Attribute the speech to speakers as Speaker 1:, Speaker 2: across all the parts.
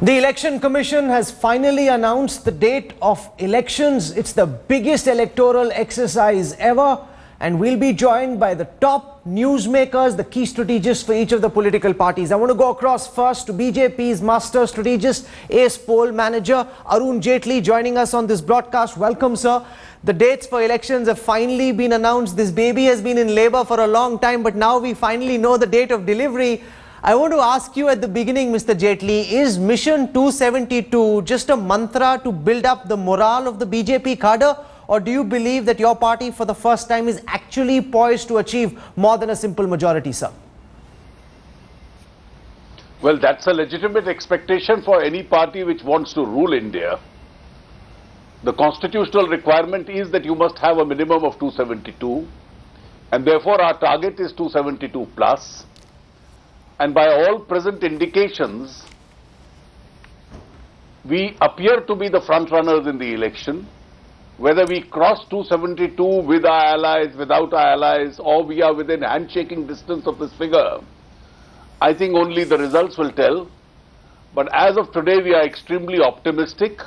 Speaker 1: The Election Commission has finally announced the date of elections. It's the biggest electoral exercise ever, and we'll be joined by the top newsmakers, the key strategists for each of the political parties. I want to go across first to BJP's master strategist, ace poll manager, Arun Jaitley, joining us on this broadcast. Welcome, sir. The dates for elections have finally been announced. This baby has been in labor for a long time, but now we finally know the date of delivery. I want to ask you at the beginning, Mr. Jaitley, is Mission 272 just a mantra to build up the morale of the BJP cadre? Or do you believe that your party for the first time is actually poised to achieve more than a simple majority, sir?
Speaker 2: Well, that's a legitimate expectation for any party which wants to rule India. The constitutional requirement is that you must have a minimum of 272, and therefore our target is 272 plus. And by all present indications, we appear to be the front runners in the election. Whether we cross 272 with our allies, without our allies, or we are within handshaking distance of this figure, I think only the results will tell. But as of today, we are extremely optimistic.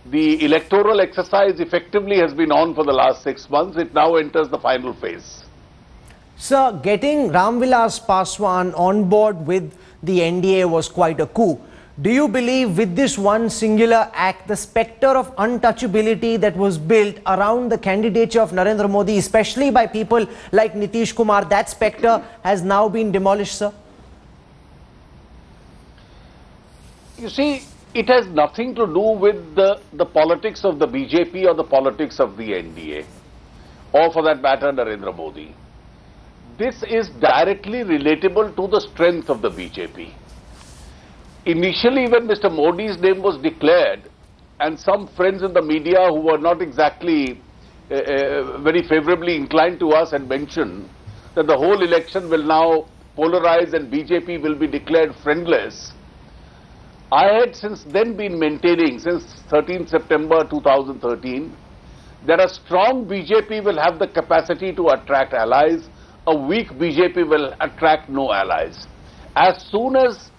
Speaker 2: The electoral exercise effectively has been on for the last 6 months. It now enters the final phase.
Speaker 1: Sir, getting Ram Vilas Paswan on board with the NDA was quite a coup. Do you believe with this one singular act, the spectre of untouchability that was built around the candidature of Narendra Modi, especially by people like Nitish Kumar, that spectre has now been demolished, sir?
Speaker 2: You see, it has nothing to do with the politics of the BJP or the politics of the NDA, or for that matter, Narendra Modi. This is directly relatable to the strength of the BJP. Initially, when Mr. Modi's name was declared, and some friends in the media who were not exactly very favorably inclined to us had mentioned that the whole election will now polarize and BJP will be declared friendless, I had since then been maintaining, since 13th September 2013, that a strong BJP will have the capacity to attract allies. A weak BJP will attract no allies. As soon as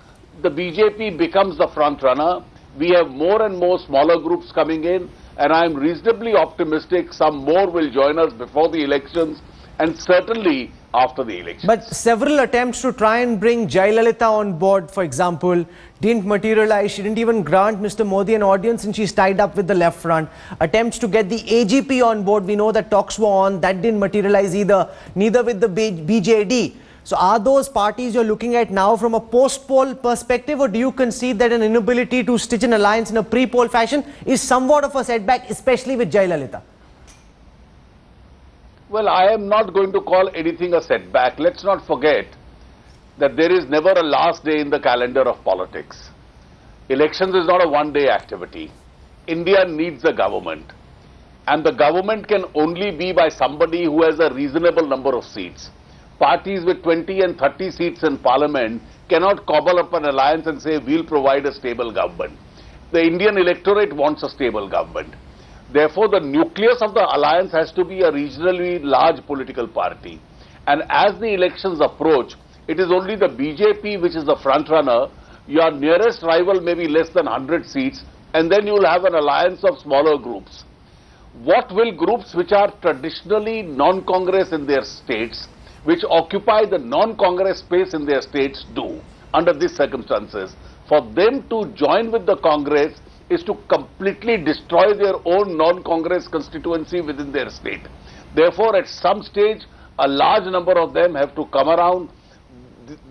Speaker 2: the BJP becomes the front runner, we have more and more smaller groups coming in, and I am reasonably optimistic some more will join us before the elections and certainly after the elections.
Speaker 1: But several attempts to try and bring Jayalalitha on board, for example, didn't materialize. She didn't even grant Mr. Modi an audience and she's tied up with the left front. Attempts to get the AGP on board, we know that talks were on, that didn't materialize either, neither with the BJD. So are those parties you're looking at now from a post-poll perspective, or do you concede that an inability to stitch an alliance in a pre-poll fashion is somewhat of a setback, especially with Jayalalitha?
Speaker 2: Well, I am not going to call anything a setback. Let's not forget that there is never a last day in the calendar of politics. Elections is not a one-day activity. India needs a government. And the government can only be by somebody who has a reasonable number of seats. Parties with 20 and 30 seats in parliament cannot cobble up an alliance and say, we'll provide a stable government. The Indian electorate wants a stable government. Therefore, the nucleus of the alliance has to be a regionally large political party. And as the elections approach, it is only the BJP which is the front runner. Your nearest rival may be less than 100 seats, and then you will have an alliance of smaller groups. What will groups which are traditionally non-Congress in their states, which occupy the non-Congress space in their states, do under these circumstances? For them to join with the Congress is to completely destroy their own non-Congress constituency within their state. Therefore, at some stage, a large number of them have to come around.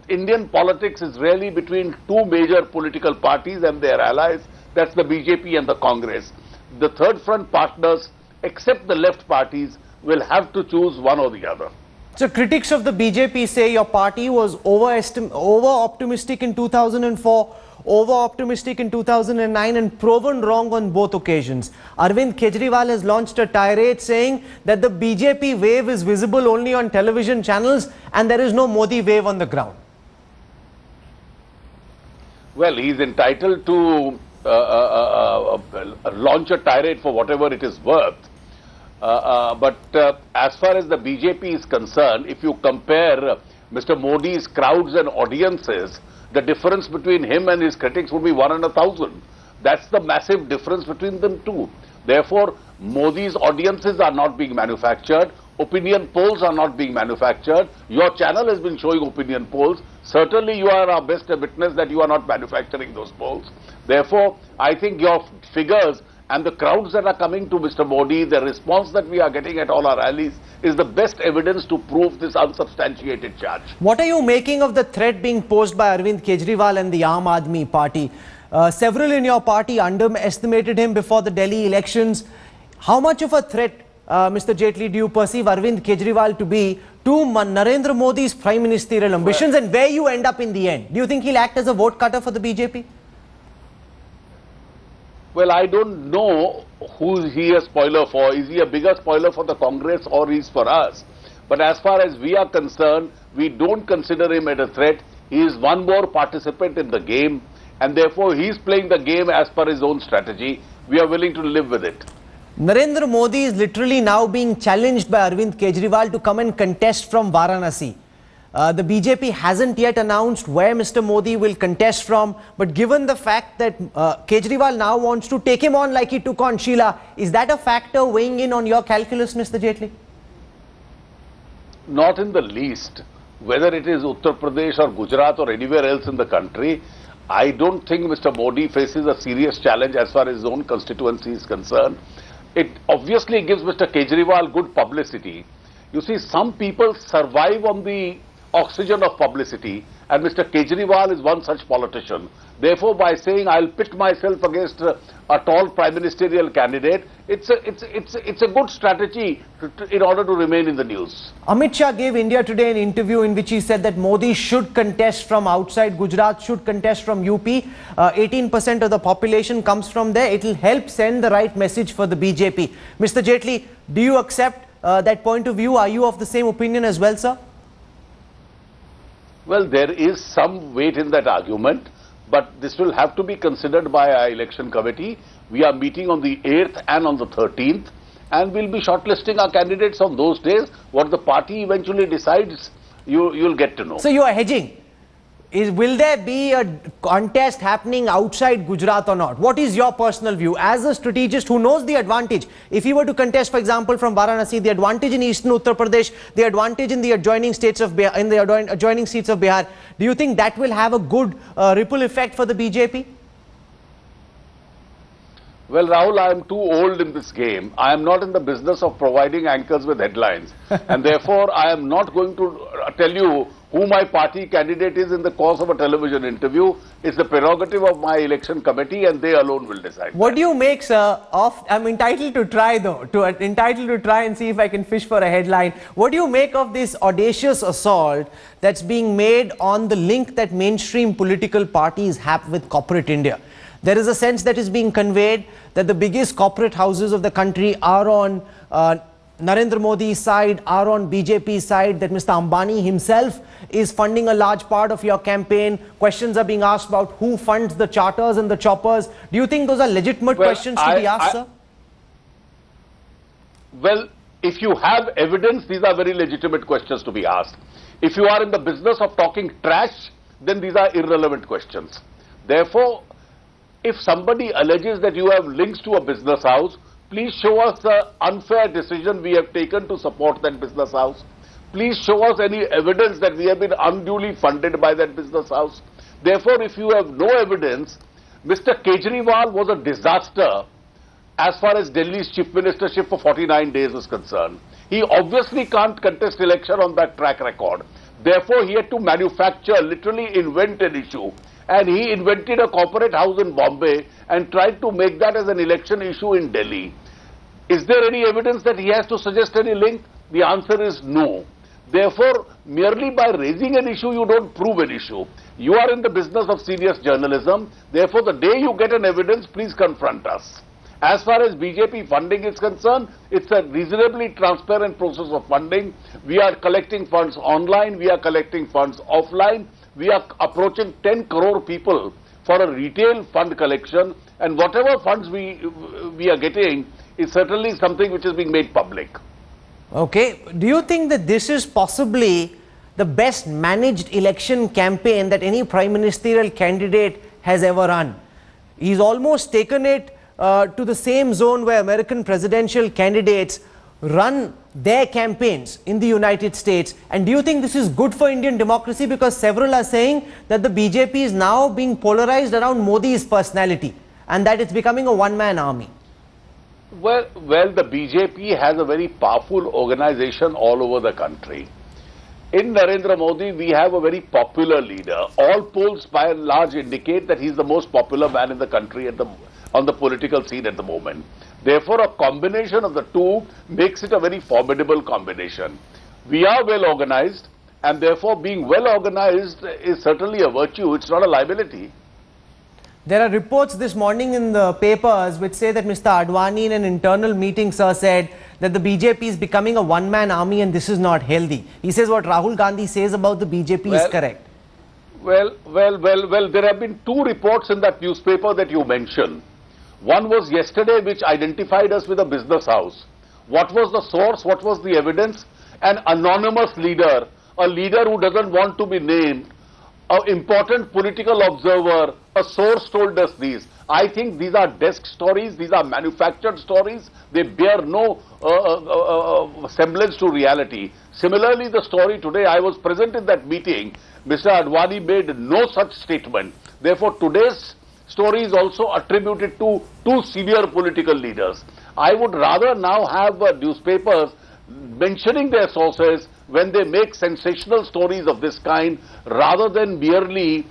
Speaker 2: Indian politics is really between two major political parties and their allies. That's the BJP and the Congress. The third front partners, except the left parties, will have to choose one or the other.
Speaker 1: So critics of the BJP say your party was over-optimistic in 2004, over-optimistic in 2009 and proven wrong on both occasions. Arvind Kejriwal has launched a tirade saying that the BJP wave is visible only on television channels and there is no Modi wave on the ground.
Speaker 2: Well, he is entitled to launch a tirade for whatever it is worth. But as far as the BJP is concerned, if you compare Mr. Modi's crowds and audiences The difference between him and his critics would be 1 in 1,000. That's the massive difference between them two. Therefore, Modi's audiences are not being manufactured. Opinion polls are not being manufactured. Your channel has been showing opinion polls. Certainly, you are our best witness that you are not manufacturing those polls. Therefore, I think your figures and the crowds that are coming to Mr. Modi, the response that we are getting at all our rallies is the best evidence to prove this unsubstantiated charge.
Speaker 1: What are you making of the threat being posed by Arvind Kejriwal and the Aam Aadmi Party? Several in your party underestimated him before the Delhi elections. How much of a threat, Mr. Jaitley, do you perceive Arvind Kejriwal to be to Narendra Modi's prime ministerial ambitions, and where you end up in the end? Do you think he'll act as a vote cutter for the BJP?
Speaker 2: Well, I don't know who he a spoiler for. Is he a bigger spoiler for the Congress or is for us? But as far as we are concerned, we don't consider him as a threat. He is one more participant in the game, and therefore he is playing the game as per his own strategy. We are willing to live with it.
Speaker 1: Narendra Modi is literally now being challenged by Arvind Kejriwal to come and contest from Varanasi. The BJP hasn't yet announced where Mr. Modi will contest from, but given the fact that Kejriwal now wants to take him on like he took on Sheila, is that a factor weighing in on your calculus, Mr. Jaitley?
Speaker 2: Not in the least. Whether it is Uttar Pradesh or Gujarat or anywhere else in the country, I don't think Mr. Modi faces a serious challenge as far as his own constituency is concerned. It obviously gives Mr. Kejriwal good publicity. You see, some people survive on the oxygen of publicity, and Mr. Kejriwal is one such politician. Therefore, by saying I'll pit myself against a tall prime ministerial candidate, it's a good strategy in order to remain in the news.
Speaker 1: Amit Shah gave India Today an interview in which he said that Modi should contest from outside Gujarat, should contest from UP. 18% of the population comes from there. It will help send the right message for the BJP. Mr. Jaitley, do you accept that point of view? Are you of the same opinion as well, sir?
Speaker 2: Well, there is some weight in that argument, but this will have to be considered by our election committee. We are meeting on the 8th and on the 13th, and we'll be shortlisting our candidates on those days. What the party eventually decides, you'll get to know.
Speaker 1: So you are hedging. Will there be a contest happening outside Gujarat or not? What is your personal view as a strategist who knows the advantage? If you were to contest, for example, from Varanasi, the advantage in eastern Uttar Pradesh, the advantage in the adjoining states of Bihar, in the adjoining seats of Bihar, do you think that will have a good ripple effect for the BJP?
Speaker 2: Well, Rahul, I am too old in this game. I am not in the business of providing anchors with headlines. And therefore, I am not going to tell you who my party candidate is in the course of a television interview. It's the prerogative of my election committee, and they alone will decide.
Speaker 1: What do you make, sir, of, I'm entitled to try though, entitled to try and see if I can fish for a headline. What do you make of this audacious assault that's being made on the link that mainstream political parties have with corporate India? There is a sense that is being conveyed that the biggest corporate houses of the country are on Narendra Modi's side, are on BJP's side, that Mr. Ambani himself is funding a large part of your campaign. Questions are being asked about who funds the charters and the choppers. Do you think those are legitimate questions to be asked, sir?
Speaker 2: Well, if you have evidence, these are very legitimate questions to be asked. If you are in the business of talking trash, then these are irrelevant questions. Therefore, if somebody alleges that you have links to a business house, please show us the unfair decision we have taken to support that business house. Please show us any evidence that we have been unduly funded by that business house. Therefore, if you have no evidence, Mr. Kejriwal was a disaster as far as Delhi's chief ministership for 49 days is concerned. He obviously can't contest election on that track record. Therefore, he had to manufacture, literally invent an issue. And he invented a corporate house in Bombay and tried to make that as an election issue in Delhi. Is there any evidence that he has to suggest any link? The answer is no. Therefore, merely by raising an issue, you don't prove an issue. You are in the business of serious journalism. Therefore, the day you get an evidence, please confront us. As far as BJP funding is concerned, it's a reasonably transparent process of funding. We are collecting funds online, we are collecting funds offline. We are approaching 10 crore people for a retail fund collection, and whatever funds we are getting is certainly something which is being made public.
Speaker 1: Okay. Do you think that this is possibly the best managed election campaign that any prime ministerial candidate has ever run. He's almost taken it to the same zone where American presidential candidates run their campaigns in the United States. And do you think this is good for Indian democracy? Because several are saying that the BJP is now being polarized around Modi's personality and that it's becoming a one-man army.
Speaker 2: Well, the BJP has a very powerful organization all over the country. In Narendra Modi, we have a very popular leader. All polls by and large indicate that he's the most popular man in the country on the political scene at the moment. Therefore, a combination of the two makes it a very formidable combination. We are well organized, and therefore being well organized is certainly a virtue. It's not a liability.
Speaker 1: There are reports this morning in the papers which say that Mr. Advani in an internal meeting, sir, said that the BJP is becoming a one-man army and this is not healthy. He says what Rahul Gandhi says about the BJP is correct.
Speaker 2: Well, there have been two reports in that newspaper that you mentioned. One was yesterday, which identified us with a business house. What was the source? What was the evidence? An anonymous leader, a leader who doesn't want to be named, an important political observer, a source told us these. I think these are desk stories, these are manufactured stories, they bear no semblance to reality. Similarly, the story today, I was present in that meeting, Mr. Advani made no such statement. Therefore, today's story is also attributed to two senior political leaders. I would rather now have newspapers mentioning their sources when they make sensational stories of this kind, rather than merely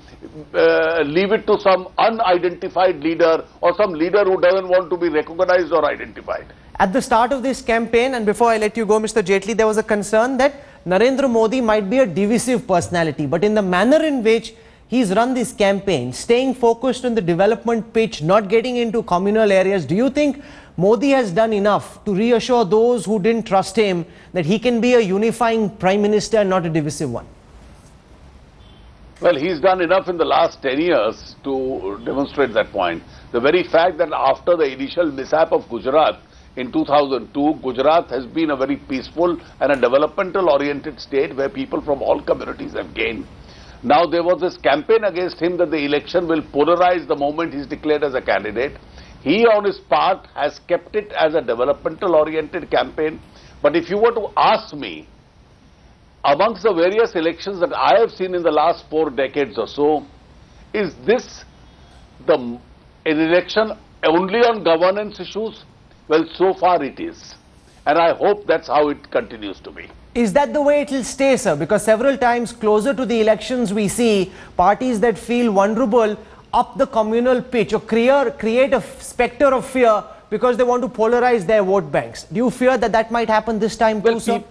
Speaker 2: leave it to some unidentified leader or some leader who doesn't want to be recognized or identified.
Speaker 1: At the start of this campaign, and before I let you go, Mr. Jaitley, there was a concern that Narendra Modi might be a divisive personality, but in the manner in which he's run this campaign, staying focused on the development pitch, not getting into communal areas, do you think Modi has done enough to reassure those who didn't trust him that he can be a unifying prime minister and not a divisive one?
Speaker 2: Well, he's done enough in the last 10 years to demonstrate that point. The very fact that after the initial mishap of Gujarat in 2002, Gujarat has been a very peaceful and a developmental oriented state where people from all communities have gained. Now there was this campaign against him that the election will polarize the moment he's declared as a candidate. He on his part has kept it as a developmental oriented campaign. But if you were to ask me, amongst the various elections that I have seen in the last 4 decades or so, is this an election only on governance issues? Well, so far it is. And I hope that's how it continues to be.
Speaker 1: Is that the way it will stay, sir? Because several times closer to the elections, we see parties that feel vulnerable up the communal pitch or create a specter of fear because they want to polarize their vote banks. Do you fear that that might happen this time too, sir?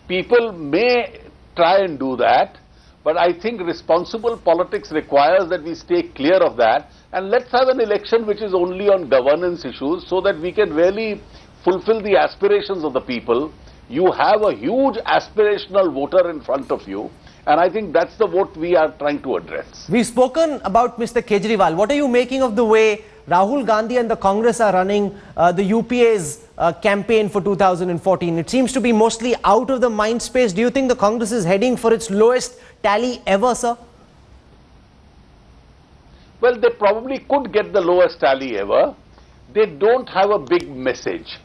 Speaker 2: People may try and do that, but I think responsible politics requires that we stay clear of that, and let's have an election which is only on governance issues so that we can really fulfill the aspirations of the people. You have a huge aspirational voter in front of you, and I think that's the vote we are trying to address.
Speaker 1: We've spoken about Mr. Kejriwal. What are you making of the way Rahul Gandhi and the Congress are running the UPA's campaign for 2014? It seems to be mostly out of the mind space. Do you think the Congress is heading for its lowest tally ever, sir?
Speaker 2: Well, they probably could get the lowest tally ever. They don't have a big message.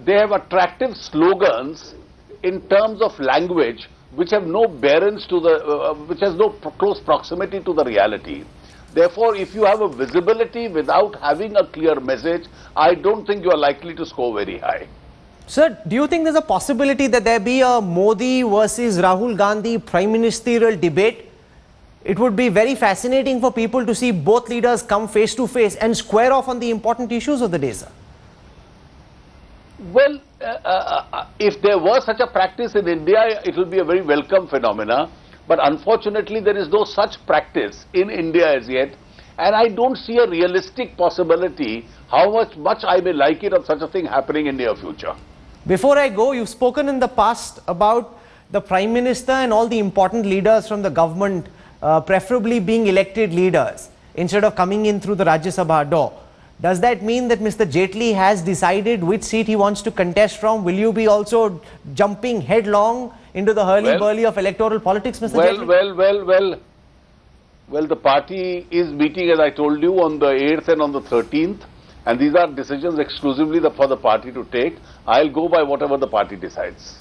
Speaker 2: They have attractive slogans in terms of language which have no bearance to the, which has no close proximity to the reality. Therefore, if you have a visibility without having a clear message, I don't think you are likely to score very high.
Speaker 1: Sir, do you think there's a possibility that there be a Modi versus Rahul Gandhi prime ministerial debate? It would be very fascinating for people to see both leaders come face to face and square off on the important issues of the day, sir.
Speaker 2: Well, if there was such a practice in India, it will be a very welcome phenomena. But unfortunately, there is no such practice in India as yet. And I don't see a realistic possibility how much I may like it of such a thing happening in near future.
Speaker 1: Before I go, you've spoken in the past about the Prime Minister and all the important leaders from the government preferably being elected leaders instead of coming in through the Rajya Sabha door. Does that mean that Mr. Jaitley has decided which seat he wants to contest from? Will you be also jumping headlong into the hurly-burly of electoral politics, Mr. Jaitley?
Speaker 2: Well, the party is meeting, as I told you, on the 8th and on the 13th. And these are decisions exclusively for the party to take. I'll go by whatever the party decides.